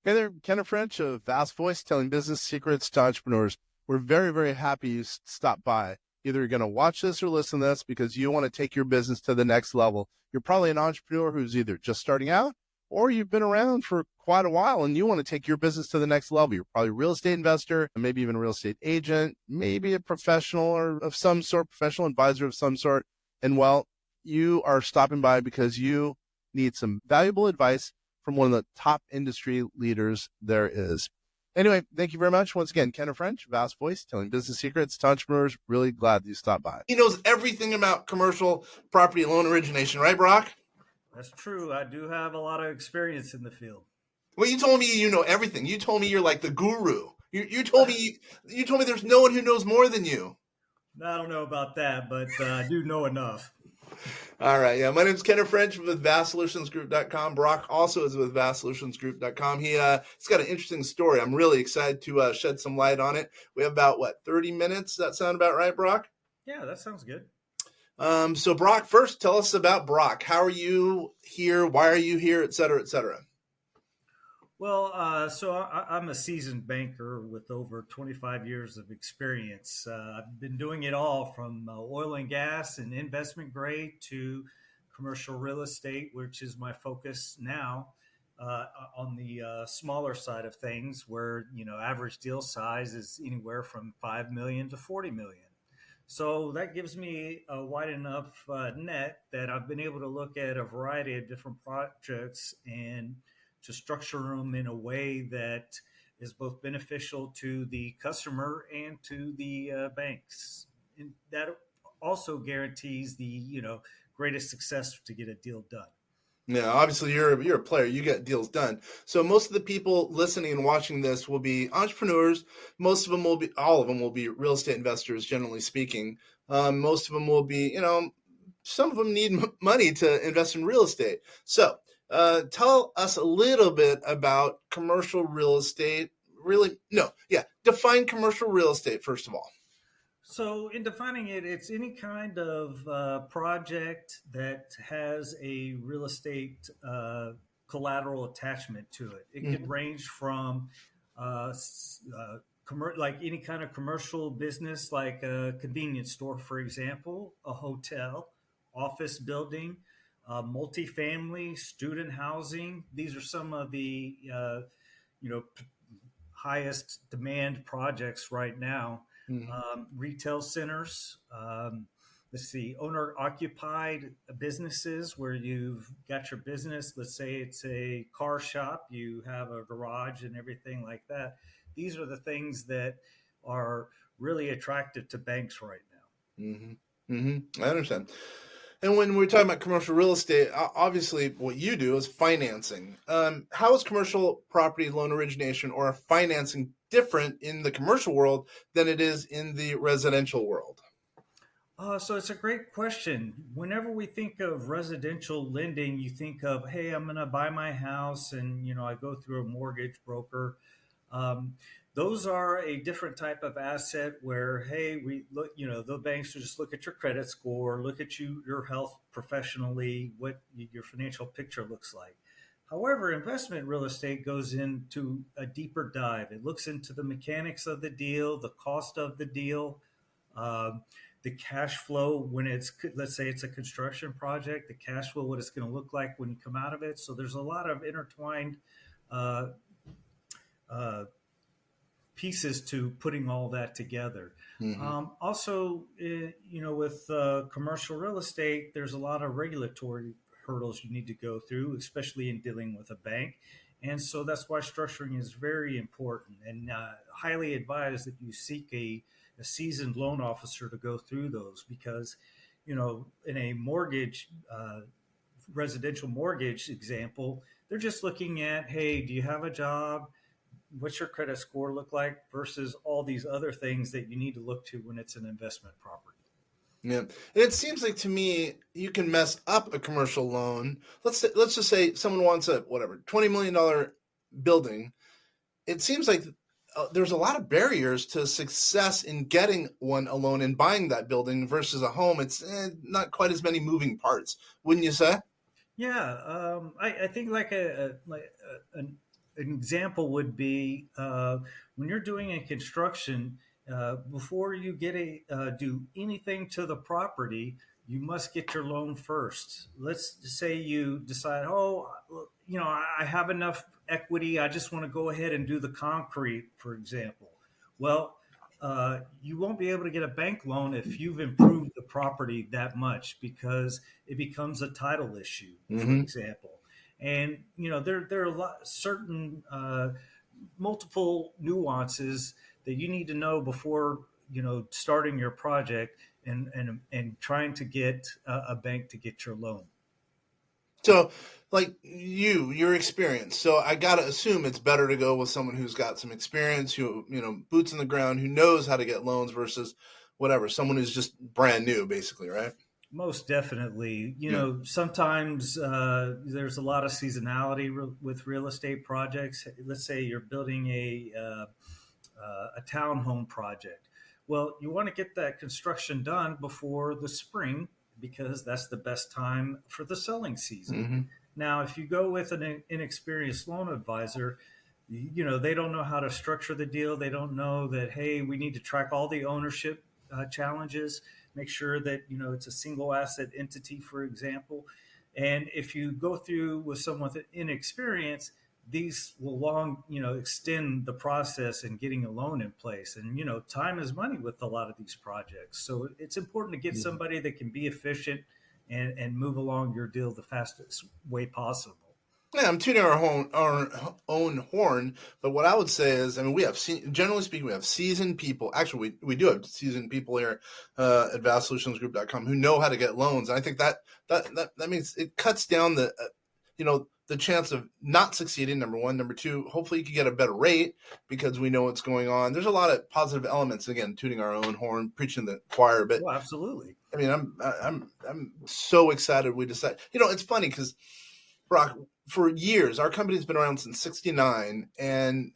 Hey there, Kenneth French of Vast Voice, telling business secrets to entrepreneurs. We're very, very happy you stopped by. Either you're going to watch this or listen to this because you want to take your business to the next level. You're probably an entrepreneur who's either just starting out or you've been around for quite a while and you want to take your business to the next level. You're probably a real estate investor, maybe even a real estate agent, maybe a professional or of some sort, professional advisor of some sort. And well, you are stopping by because you need some valuable advice from one of the top industry leaders there is. Anyway, thank you very much. Once again, Kenneth French, Vast Voice, telling business secrets to entrepreneurs. Really glad you stopped by. He knows everything about commercial property loan origination, right, Brock? That's true. I do have a lot of experience in the field. Well, you told me you know everything. You told me you're like the guru. You told me there's no one who knows more than you. I don't know about that, but I do know enough. All right. Yeah. My name's Kenneth French with vastsolutionsgroup.com. Brock also is with vastsolutionsgroup.com. He's got an interesting story. I'm really excited to shed some light on it. We have about, 30 minutes? Does that sound about right, Brock? Yeah, that sounds good. So Brock, first tell us about Brock. How are you here? Why are you here? Et cetera, et cetera. Well, so I'm a seasoned banker with over 25 years of experience. I've been doing it all from oil and gas and investment grade to commercial real estate, which is my focus now on the smaller side of things, where average deal size is anywhere from 5 million to 40 million. So that gives me a wide enough net that I've been able to look at a variety of different projects and to structure them in a way that is both beneficial to the customer and to the banks. And that also guarantees the greatest success to get a deal done. Yeah, obviously you're a player. You get deals done. So most of the people listening and watching this will be entrepreneurs. All of them will be real estate investors, generally speaking. Most of them will be, some of them need money to invest in real estate. So tell us a little bit about commercial real estate. Define commercial real estate first of all. So, in defining it, it's any kind of project that has a real estate collateral attachment to it. It could range from like any kind of commercial business, like a convenience store, for example, a hotel, office building, multifamily, student housing. These are some of the highest demand projects right now. Retail centers, let's see, owner occupied businesses where you've got your business. Let's say it's a car shop, you have a garage and everything like that. These are the things that are really attractive to banks right now. I understand. And when we're talking about commercial real estate, obviously what you do is financing. How is commercial property loan origination or financing different in the commercial world than it is in the residential world? So it's a great question. Whenever we think of residential lending, you think of, hey, I'm going to buy my house and, I go through a mortgage broker. Those are a different type of asset where, hey, we look, the banks will just look at your credit score, look at your health professionally, what your financial picture looks like. However, investment real estate goes into a deeper dive. It looks into the mechanics of the deal, the cost of the deal, the cash flow when let's say it's a construction project, the cash flow, what it's going to look like when you come out of it. So there's a lot of intertwined pieces to putting all that together. Also, with commercial real estate, there's a lot of regulatory hurdles you need to go through, especially in dealing with a bank. And so that's why structuring is very important and highly advised that you seek a seasoned loan officer to go through those because, in a mortgage, residential mortgage example, they're just looking at, hey, do you have a job? What's your credit score look like versus all these other things that you need to look to when it's an investment property. Yeah. And it seems like to me, you can mess up a commercial loan. Let's just say someone wants a $20 million building. It seems like there's a lot of barriers to success in getting a loan and buying that building versus a home. It's not quite as many moving parts, wouldn't you say? Yeah. I think like an an example would be when you're doing a construction, before you do anything to the property, you must get your loan first. Let's say you decide, oh, I have enough equity. I just want to go ahead and do the concrete, for example. Well, you won't be able to get a bank loan if you've improved the property that much because it becomes a title issue, for Mm-hmm. example. And there are certain multiple nuances that you need to know before starting your project and trying to get a bank to get your loan. So, like your experience. So I gotta assume it's better to go with someone who's got some experience, who boots on the ground, who knows how to get loans versus whatever someone who's just brand new, basically, right? Most definitely. Yeah. Sometimes there's a lot of seasonality with real estate projects. Let's say you're building a townhome project. Well, you want to get that construction done before the spring because that's the best time for the selling season. Mm-hmm. Now, if you go with an inexperienced loan advisor, they don't know how to structure the deal. They don't know that, hey, we need to track all the ownership challenges, make sure that it's a single asset entity, for example. And if you go through with someone with inexperience, these will extend the process in getting a loan in place. And time is money with a lot of these projects, so it's important to get somebody that can be efficient and move along your deal the fastest way possible. Yeah, I'm tuning our own horn, but what I would say is, I mean, generally speaking, we have seasoned people. Actually, we do have seasoned people here at vastsolutionsgroup.com who know how to get loans. And I think that means it cuts down the chance of not succeeding, number one. Number two, hopefully you can get a better rate because we know what's going on. There's a lot of positive elements. Again, tuning our own horn, preaching the choir. But well, absolutely. I mean, I'm so excited we decided. It's funny because Brock, for years, our company's been around since '69, and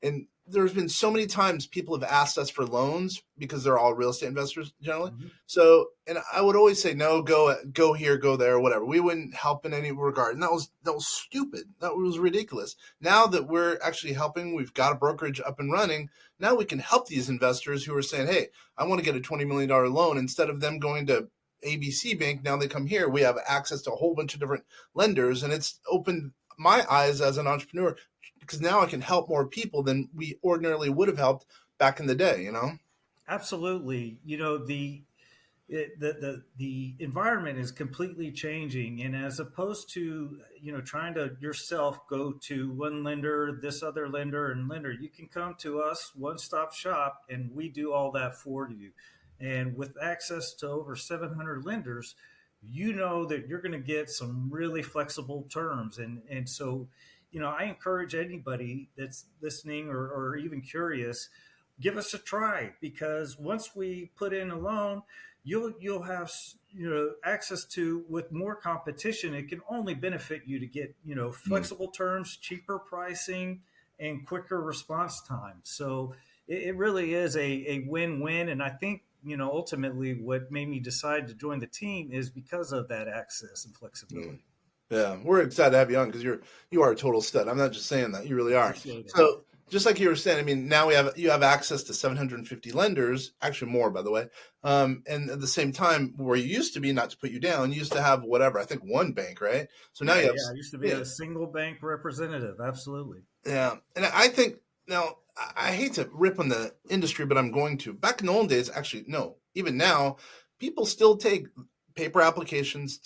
and there's been so many times people have asked us for loans because they're all real estate investors generally. Mm-hmm. So, and I would always say no, go here, go there, whatever. We wouldn't help in any regard, and that was stupid. That was ridiculous. Now that we're actually helping, we've got a brokerage up and running. Now we can help these investors who are saying, "Hey, I want to get a $20 million loan," instead of them going to ABC Bank. Now they come here. We have access to a whole bunch of different lenders, and it's opened my eyes as an entrepreneur because now I can help more people than we ordinarily would have helped back in the day. Absolutely. The environment is completely changing, and as opposed to trying to yourself go to one lender, this other lender, and lender, you can come to us, one-stop shop, and we do all that for you. And with access to over 700 lenders, that you're going to get some really flexible terms. And so, I encourage anybody that's listening or even curious, give us a try, because once we put in a loan, you'll have access to, with more competition, it can only benefit you to get flexible terms, cheaper pricing, and quicker response time. So it really is a win-win. And I think ultimately what made me decide to join the team is because of that access and flexibility. Yeah, we're excited to have you on because you are a total stud. I'm not just saying that, you really are. Appreciate it. So just like you were saying, I mean, now you have access to 750 lenders, actually more, by the way. And at the same time, where you used to be, not to put you down, you used to have whatever, I think one bank, right? So now you have. I used to be a single bank representative. Absolutely. Yeah, and I think now I hate to rip on the industry, but I'm going to. Back in the old days, actually, no, even now, people still take paper applications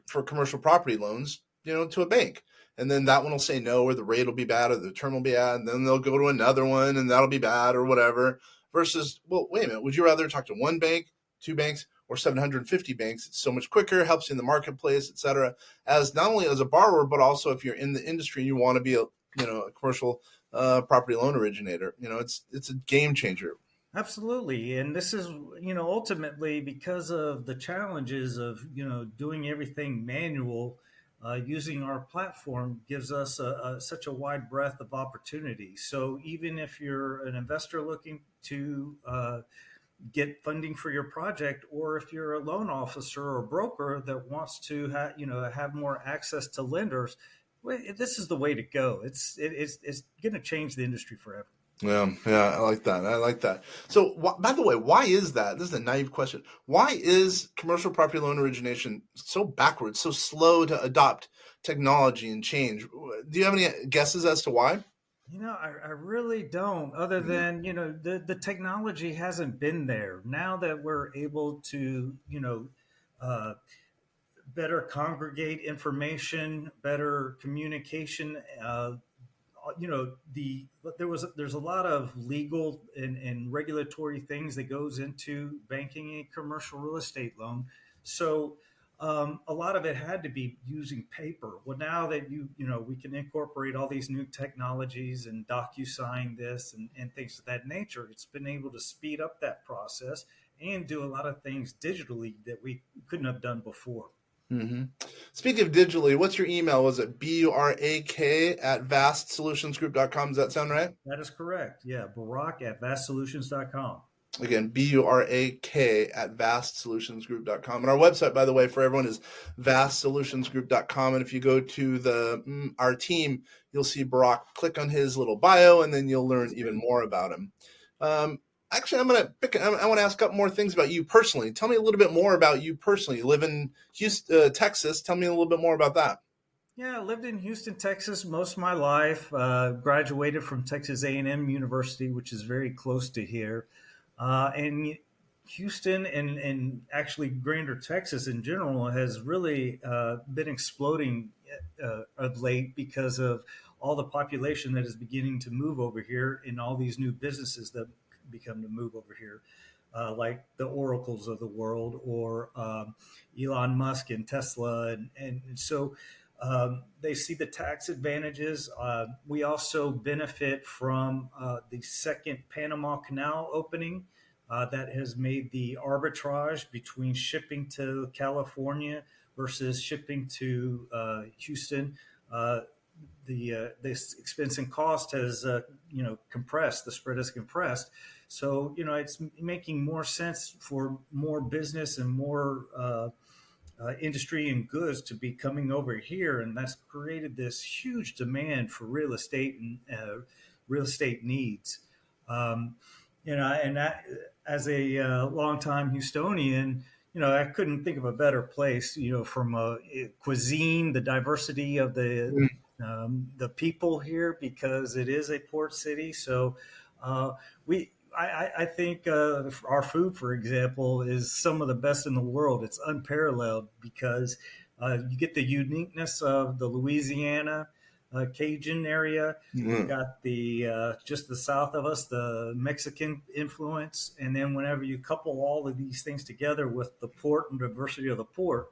for commercial property loans, to a bank. And then that one will say no, or the rate will be bad, or the term will be bad. And then they'll go to another one and that'll be bad or whatever. Versus, well, wait a minute, would you rather talk to one bank, two banks, or 750 banks? It's so much quicker, helps you in the marketplace, et cetera, as not only as a borrower, but also if you're in the industry and you want to be a commercial property loan originator. It's a game changer. Absolutely. And this is, ultimately because of the challenges of, doing everything manual, using our platform gives us such a wide breadth of opportunity. So even if you're an investor looking to get funding for your project, or if you're a loan officer or broker that wants to have more access to lenders, Well, this is the way to go. It's going to change the industry forever. Yeah, I like that. I like that. So, by the way, why is that? This is a naive question. Why is commercial property loan origination so backwards, so slow to adopt technology and change? Do you have any guesses as to why? I really don't, other than, the technology hasn't been there. Now that we're able to, uh, better congregate information, better communication, there's a lot of legal and regulatory things that goes into banking a commercial real estate loan. So a lot of it had to be using paper. Well, now that we can incorporate all these new technologies and DocuSign this and things of that nature, it's been able to speed up that process and do a lot of things digitally that we couldn't have done before. Mm-hmm. Speaking of digitally, what's your email? Was it Burak at vastsolutionsgroup.com? Does that sound right? That is correct. Yeah, Burak at vastsolutions.com. Again, Burak at vastsolutionsgroup.com. And our website, by the way, for everyone is vastsolutionsgroup.com. And if you go to our team, you'll see Burak. Click on his little bio, and then you'll learn even more about him. Actually, I want to ask a couple more things about you personally. Tell me a little bit more about you personally. You live in Houston, Texas. Tell me a little bit more about that. Yeah, I lived in Houston, Texas most of my life. Graduated from Texas A&M University, which is very close to here. And Houston and actually Grander, Texas in general has really been exploding of late because of all the population that is beginning to move over here and all these new businesses that become to move over here, like the Oracles of the world or Elon Musk and Tesla. And so they see the tax advantages. We also benefit from the second Panama Canal opening. That has made the arbitrage between shipping to California versus shipping to Houston. The expense and cost has compressed. The spread has compressed. So it's making more sense for more business and more industry and goods to be coming over here, and that's created this huge demand for real estate and real estate needs. And that, as a longtime Houstonian, I couldn't think of a better place. From a cuisine, the diversity of the people here, because it is a port city. So I think our food, for example, is some of the best in the world. It's unparalleled because you get the uniqueness of the Louisiana Cajun area. You got the just the south of us, the Mexican influence, and then whenever you couple all of these things together with the port and diversity of the port,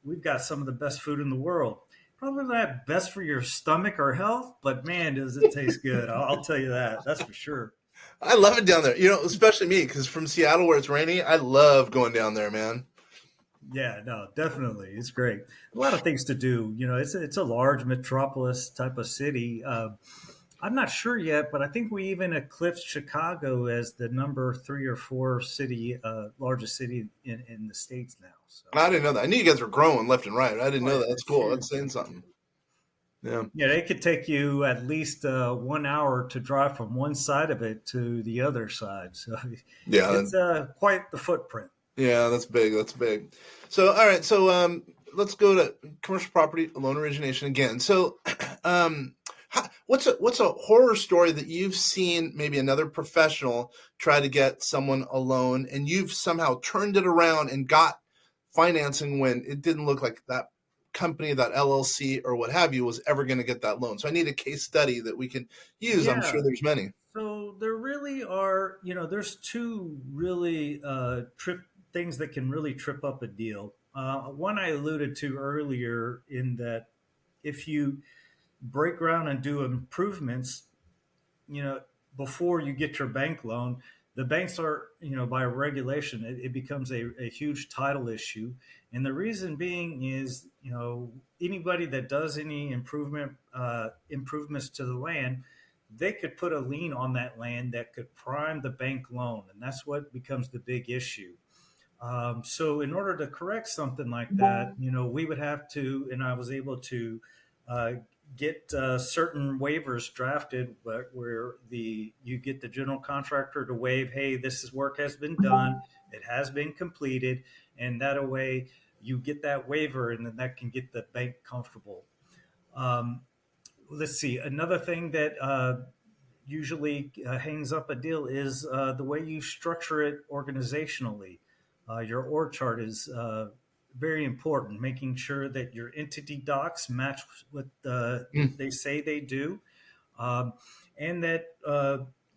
we've got some of the best food in the world. Probably not best for your stomach or health, but man, does it taste good. I'll tell you that. That's for sure. I love it down there. Especially me, because from Seattle where it's rainy, I love going down there, man. Yeah, no, definitely. It's great. A lot of things to do. It's a large metropolis type of city. I'm not sure yet, but I think we even eclipsed Chicago as the number 3 or 4 largest city in the States now. So. I didn't know that. I knew you guys were growing left and right. I didn't know that. That's cool. Huge. That's saying something. Yeah, they could take you at least 1 hour to drive from one side of it to the other side. So yeah, it's quite the footprint. Yeah, that's big. That's big. So, all right. So, let's go to commercial property loan origination again. So, what's a horror story that you've seen maybe another professional try to get someone a loan and you've somehow turned it around and got financing when it didn't look like that company, that LLC or what have you was ever going to get that loan? So I need a case study that we can use. Yeah. I'm sure there's many. So there really are, there's two really things that can really trip up a deal. One I alluded to earlier, in that if you break ground and do improvements, before you get your bank loan, the banks are, by regulation, it becomes a huge title issue. And the reason being is, anybody that does any improvements to the land, they could put a lien on that land that could prime the bank loan. And that's what becomes the big issue. So in order to correct something like that, we would have to, and I was able to get certain waivers drafted where you get the general contractor to waive, hey, this is work has been done, it has been completed, and that way you get that waiver, and then that can get the bank comfortable. Um, let's see, another thing that usually hangs up a deal is the way you structure it organizationally. Your org chart is very important, making sure that your entity docs match what they say they do, um, and that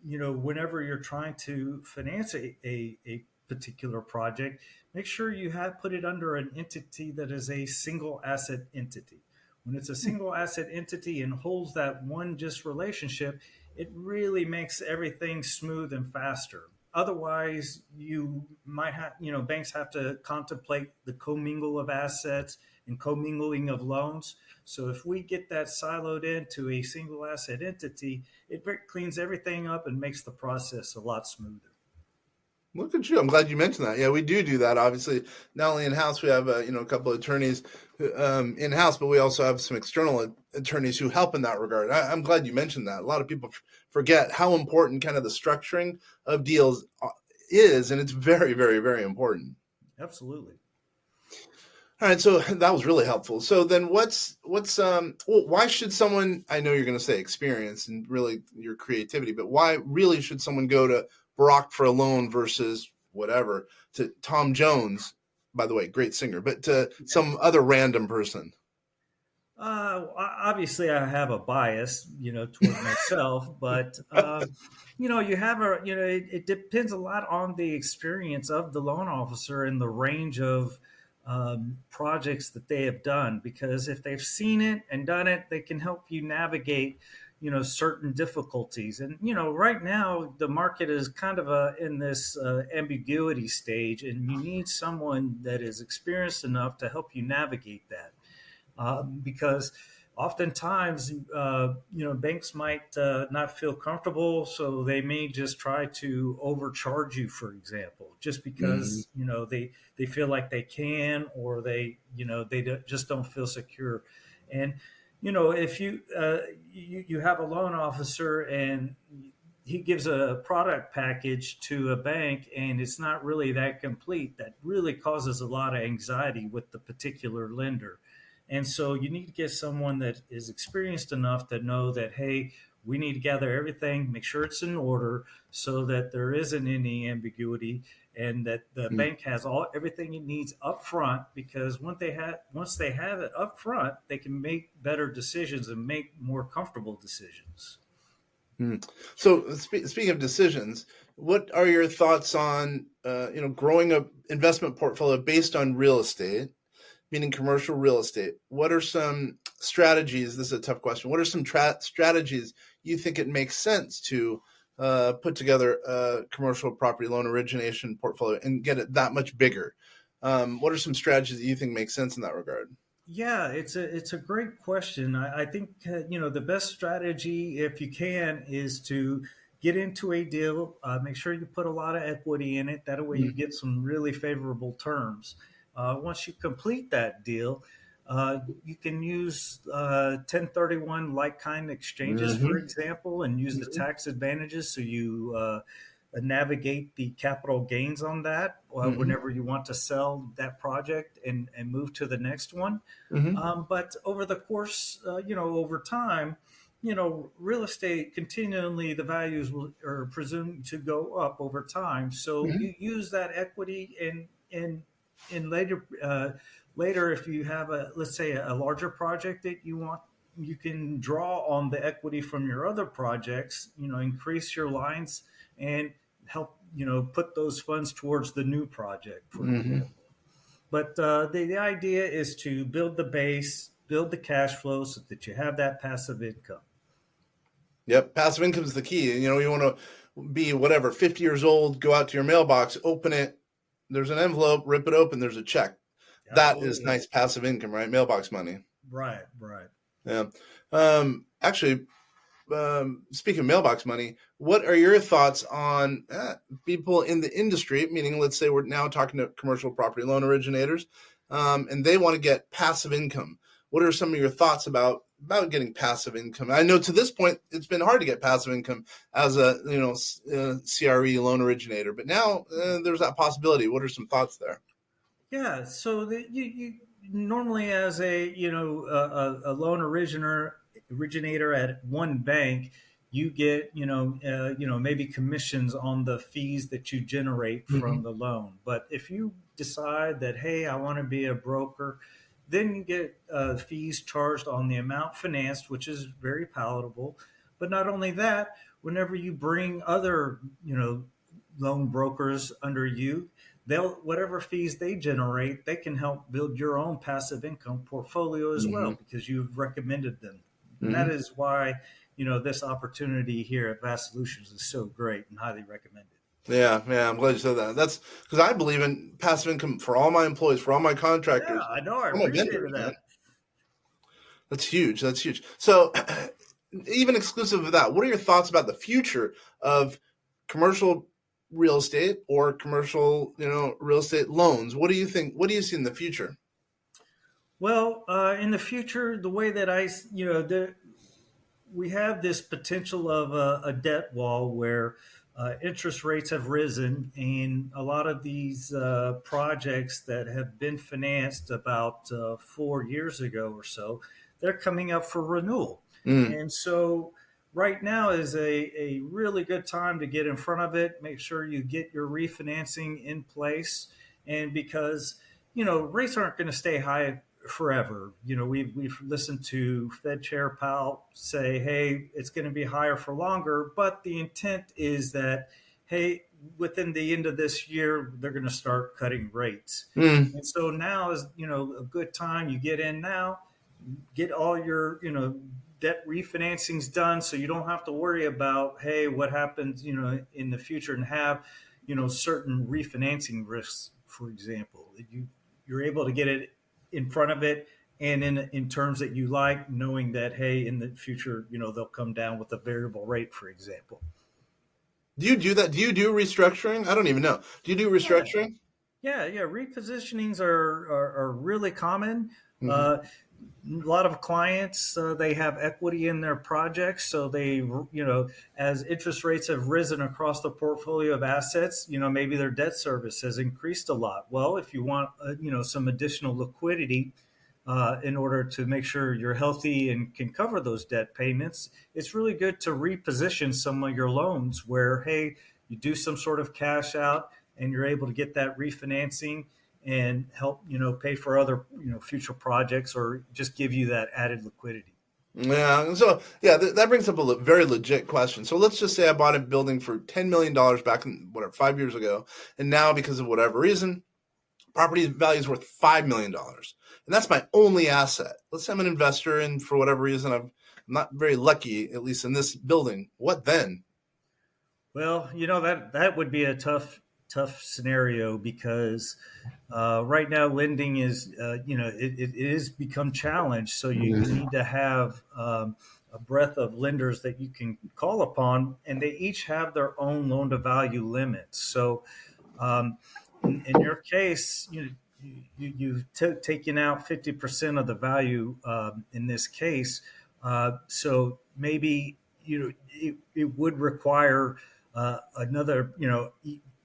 whenever you're trying to finance a particular project, make sure you have put it under an entity that is a single asset entity. When it's a single asset entity and holds that one just relationship, it really makes everything smooth and faster. Otherwise, you might have, banks have to contemplate the commingle of assets and commingling of loans. So if we get that siloed into a single asset entity, it cleans everything up and makes the process a lot smoother. Look at you. I'm glad you mentioned that. Yeah, we do that. Obviously, not only in-house, we have, a couple of attorneys in-house, but we also have some external attorneys who help in that regard. I'm glad you mentioned that. A lot of people forget how important kind of the structuring of deals is, and it's very, very, very important. Absolutely. All right, so that was really helpful. So then why should someone, I know you're going to say experience and really your creativity, but why really should someone go to Burak for a loan versus whatever, to Tom Jones, by the way, great singer, but to some other random person? Obviously, I have a bias, toward myself, but you have it depends a lot on the experience of the loan officer and the range of projects that they have done. Because if they've seen it and done it, they can help you navigate, certain difficulties. And right now the market is kind of in this ambiguity stage, and you need someone that is experienced enough to help you navigate that. Because oftentimes, banks might not feel comfortable, so they may just try to overcharge you, for example, just because they feel like they can, or they just don't feel secure. And if you have a loan officer and he gives a product package to a bank and it's not really that complete, that really causes a lot of anxiety with the particular lender. And so you need to get someone that is experienced enough to know that, hey, we need to gather everything, make sure it's in order so that there isn't any ambiguity, and that the bank has everything it needs up front, because once they have it up front, they can make better decisions and make more comfortable decisions. So speaking of decisions, what are your thoughts on growing an investment portfolio based on real estate, meaning commercial real estate? What are some strategies? This is a tough question. What are some strategies you think it makes sense to put together a commercial property loan origination portfolio and get it that much bigger? What are some strategies that you think make sense in that regard? Yeah, it's a great question. I think the best strategy, if you can, is to get into a deal. Make sure you put a lot of equity in it. That way, you get some really favorable terms. Once you complete that deal, you can use 1031 like kind exchanges, for example, and use the tax advantages, so you navigate the capital gains on that whenever you want to sell that project and move to the next one. But over the course, over time, real estate continually, the values are presumed to go up over time. So you use that equity in later, if you have let's say a larger project that you want, you can draw on the equity from your other projects, increase your lines and help, put those funds towards the new project, for example. But the idea is to build the base, build the cash flow so that you have that passive income. Yep. Passive income is the key. You want to be 50 years old, go out to your mailbox, open it. There's an envelope, rip it open. There's a check. Absolutely. That is nice passive income, right? Mailbox money. Right. Yeah. Actually, speaking of mailbox money, what are your thoughts on people in the industry? Meaning, let's say we're now talking to commercial property loan originators, and they want to get passive income. What are some of your thoughts about about getting passive income. I know to this point it's been hard to get passive income as a CRE loan originator, but now there's that possibility. What are some thoughts there? Yeah, so you normally, as a loan originator at one bank, you get maybe commissions on the fees that you generate Mm-hmm. from the loan. But if you decide that, hey, I want to be a broker, then you get fees charged on the amount financed, which is very palatable. But not only that, whenever you bring other loan brokers under you, they'll whatever fees they generate, they can help build your own passive income portfolio as Mm-hmm. well because you've recommended them. And Mm-hmm. that is why this opportunity here at Vast Solutions is so great and highly recommended. Yeah, I'm glad you said that. That's because I believe in passive income for all my employees, for all my Yeah, contractors, I know. I for my vendors, appreciated man. that. That's huge. That's huge. So, even exclusive of that, what are your thoughts about the future of commercial real estate or commercial, real estate loans? What do you think? What do you see in the future? Well, in the future, the way that we have this potential of a debt wall where interest rates have risen, and a lot of these projects that have been financed about 4 years ago or so, they're coming up for renewal. Mm. And so, right now is a really good time to get in front of it, make sure you get your refinancing in place. And because, rates aren't going to stay high forever. We've listened to Fed Chair Powell say, "Hey, it's going to be higher for longer," but the intent is that, hey, within the end of this year, they're going to start cutting rates. Mm. And so now is a good time. You get in now, get all your debt refinancings done, so you don't have to worry about, hey, what happens in the future, and have certain refinancing risks. For example, you're able to get it in front of it, and in terms that you like, knowing that, hey, in the future, they'll come down with a variable rate, for example. Do you do that? Do you do restructuring? I don't even know. Do you do Yeah, restructuring? yeah. Repositionings are really common. Mm-hmm. A lot of clients, they have equity in their projects, so they as interest rates have risen across the portfolio of assets, maybe their debt service has increased a lot. Well, if you want some additional liquidity in order to make sure you're healthy and can cover those debt payments, it's really good to reposition some of your loans where, hey, you do some sort of cash out and you're able to get that refinancing and help pay for other future projects, or just give you that added liquidity. Yeah. So, yeah, that brings up a very legit question. So let's just say I bought a building for $10 million back in 5 years ago, and now because of whatever reason, property value is worth $5 million, and that's my only asset. Let's say I'm an investor, and for whatever reason, I'm not very lucky, at least in this building. What then? Well, that would be a tough scenario because right now lending is it is become challenged. So you need to have a breadth of lenders that you can call upon, and they each have their own loan to value limits. So in your case, you've taken out 50% of the value in this case. So maybe it would require another,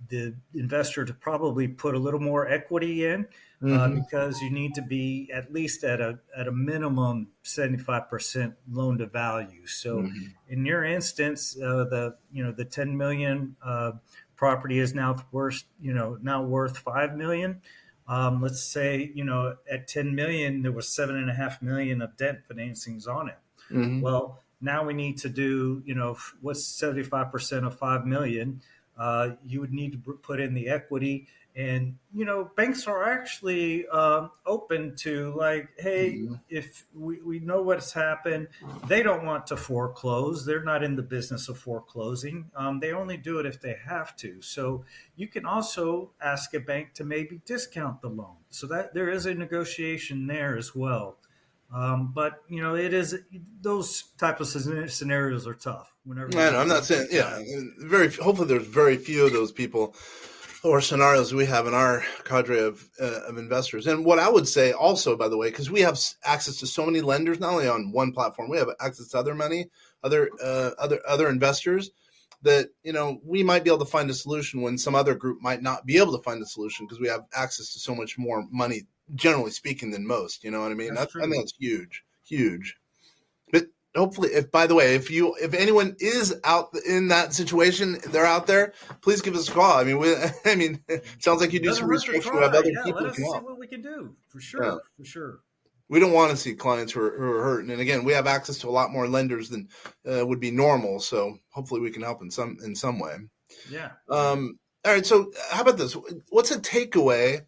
the investor to probably put a little more equity in, Mm-hmm. because you need to be at least at a minimum 75% loan to value. So Mm-hmm. in your instance, the 10 million property is now worth 5 million. Let's say at 10 million there was 7.5 million of debt financings on it. Mm-hmm. Well, now we need to do, what's 75% of 5 million? You would need to put in the equity. And, banks are actually open to, like, hey, Mm-hmm. if we know what's happened, they don't want to foreclose. They're not in the business of foreclosing. They only do it if they have to. So you can also ask a bank to maybe discount the loan. So that there is a negotiation there as well. But it is, those type of scenarios are tough whenever I you're know, I'm not dealing saying, with yeah, clients. hopefully there's very few of those people. or scenarios we have in our cadre of investors. And what I would say also, by the way, because we have access to so many lenders, not only on one platform, we have access to other money, other investors, that we might be able to find a solution when some other group might not be able to find a solution, because we have access to so much more money, generally speaking, than most. You know what I mean? I think that's huge. But hopefully, if anyone is out in that situation, they're out there, please give us a call. I mean, it sounds like you do some research. We have other people let us who can see help. what we can do. For sure. We don't want to see clients who are hurting. And again, we have access to a lot more lenders than would be normal. So hopefully we can help in some way. Yeah. All right. So how about this? What's a takeaway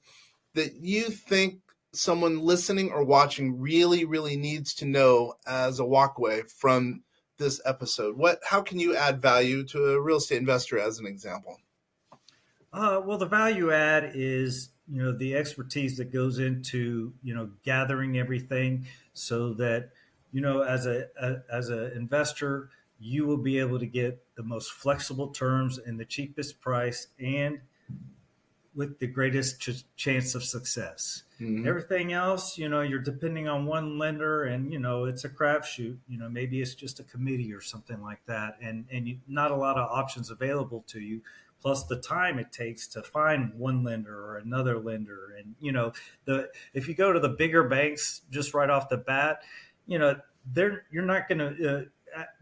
that you think someone listening or watching really, really needs to know as a walkway from this episode? How can you add value to a real estate investor, as an example? Well, the value add is, the expertise that goes into, gathering everything, so that, as a investor, you will be able to get the most flexible terms and the cheapest price, and with the greatest chance of success. Mm-hmm. Everything else, you're depending on one lender, and it's a crapshoot. Maybe it's just a committee or something like that, and not a lot of options available to you. Plus the time it takes to find one lender or another lender, and if you go to the bigger banks just right off the bat, you're not going to.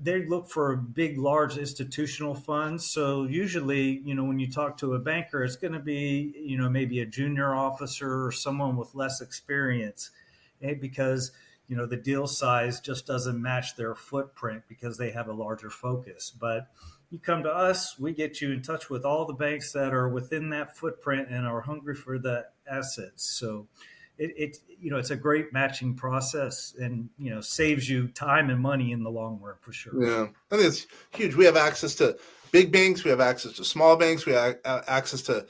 They look for big, large institutional funds. So usually, when you talk to a banker, it's going to be, maybe a junior officer or someone with less experience, because, the deal size just doesn't match their footprint because they have a larger focus. But you come to us, we get you in touch with all the banks that are within that footprint and are hungry for the assets. So it's a great matching process, and saves you time and money in the long run, for sure. Yeah, I think it's huge. We have access to big banks, we have access to small banks, we have access to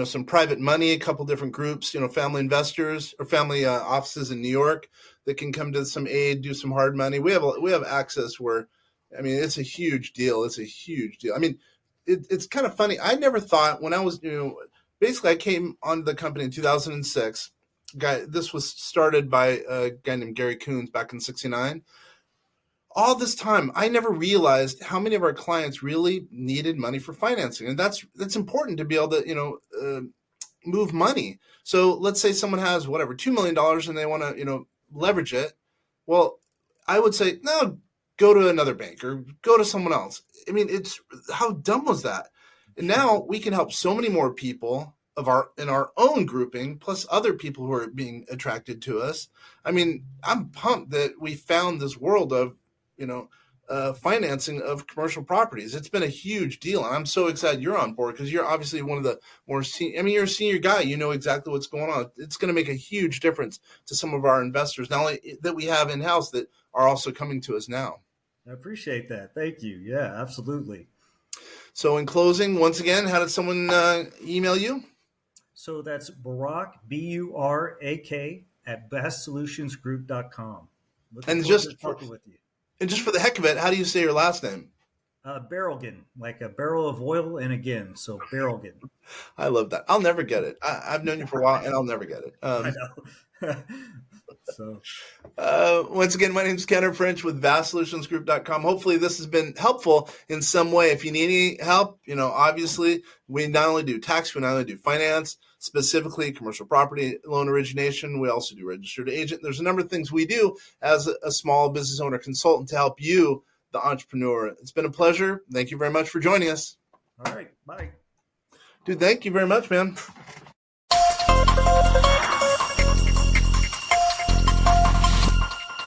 some private money, a couple different groups, family investors or family offices in New York that can come to some aid, do some hard money. We have access where, it's a huge deal. It's a huge deal. It's kind of funny. I never thought, when I was, basically I came onto the company in 2006. This was started by a guy named Gary Coons back in '69. All this time, I never realized how many of our clients really needed money for financing, and that's important to be able to move money. So let's say someone has $2 million and they want to leverage it. Well, I would say, no, go to another bank or go to someone else. It's how dumb was that? And now we can help so many more people in our own grouping, plus other people who are being attracted to us. I'm pumped that we found this world of financing of commercial properties. It's been a huge deal, and I'm so excited you're on board, because you're obviously one of the more you're a senior guy. You know exactly what's going on. It's going to make a huge difference to some of our investors, not only that we have in-house, that are also coming to us now. I appreciate that. Thank you. Yeah, absolutely. So in closing, once again, how did someone email you? So that's Burak, Burak, at bestsolutionsgroup.com. And just for the heck of it, how do you say your last name? Berilgen, like a barrel of oil and again. So Berilgen. I love that. I'll never get it. I've known you for a while, and I'll never get it. I know. So, once again, my name is Kenner French with vastsolutionsgroup.com. Hopefully this has been helpful in some way. If you need any help, obviously we not only do tax, we not only do finance, specifically commercial property loan origination. We also do registered agent. There's a number of things we do as a small business owner consultant to help you, the entrepreneur. It's been a pleasure. Thank you very much for joining us. All right. Bye. Dude, thank you very much, man.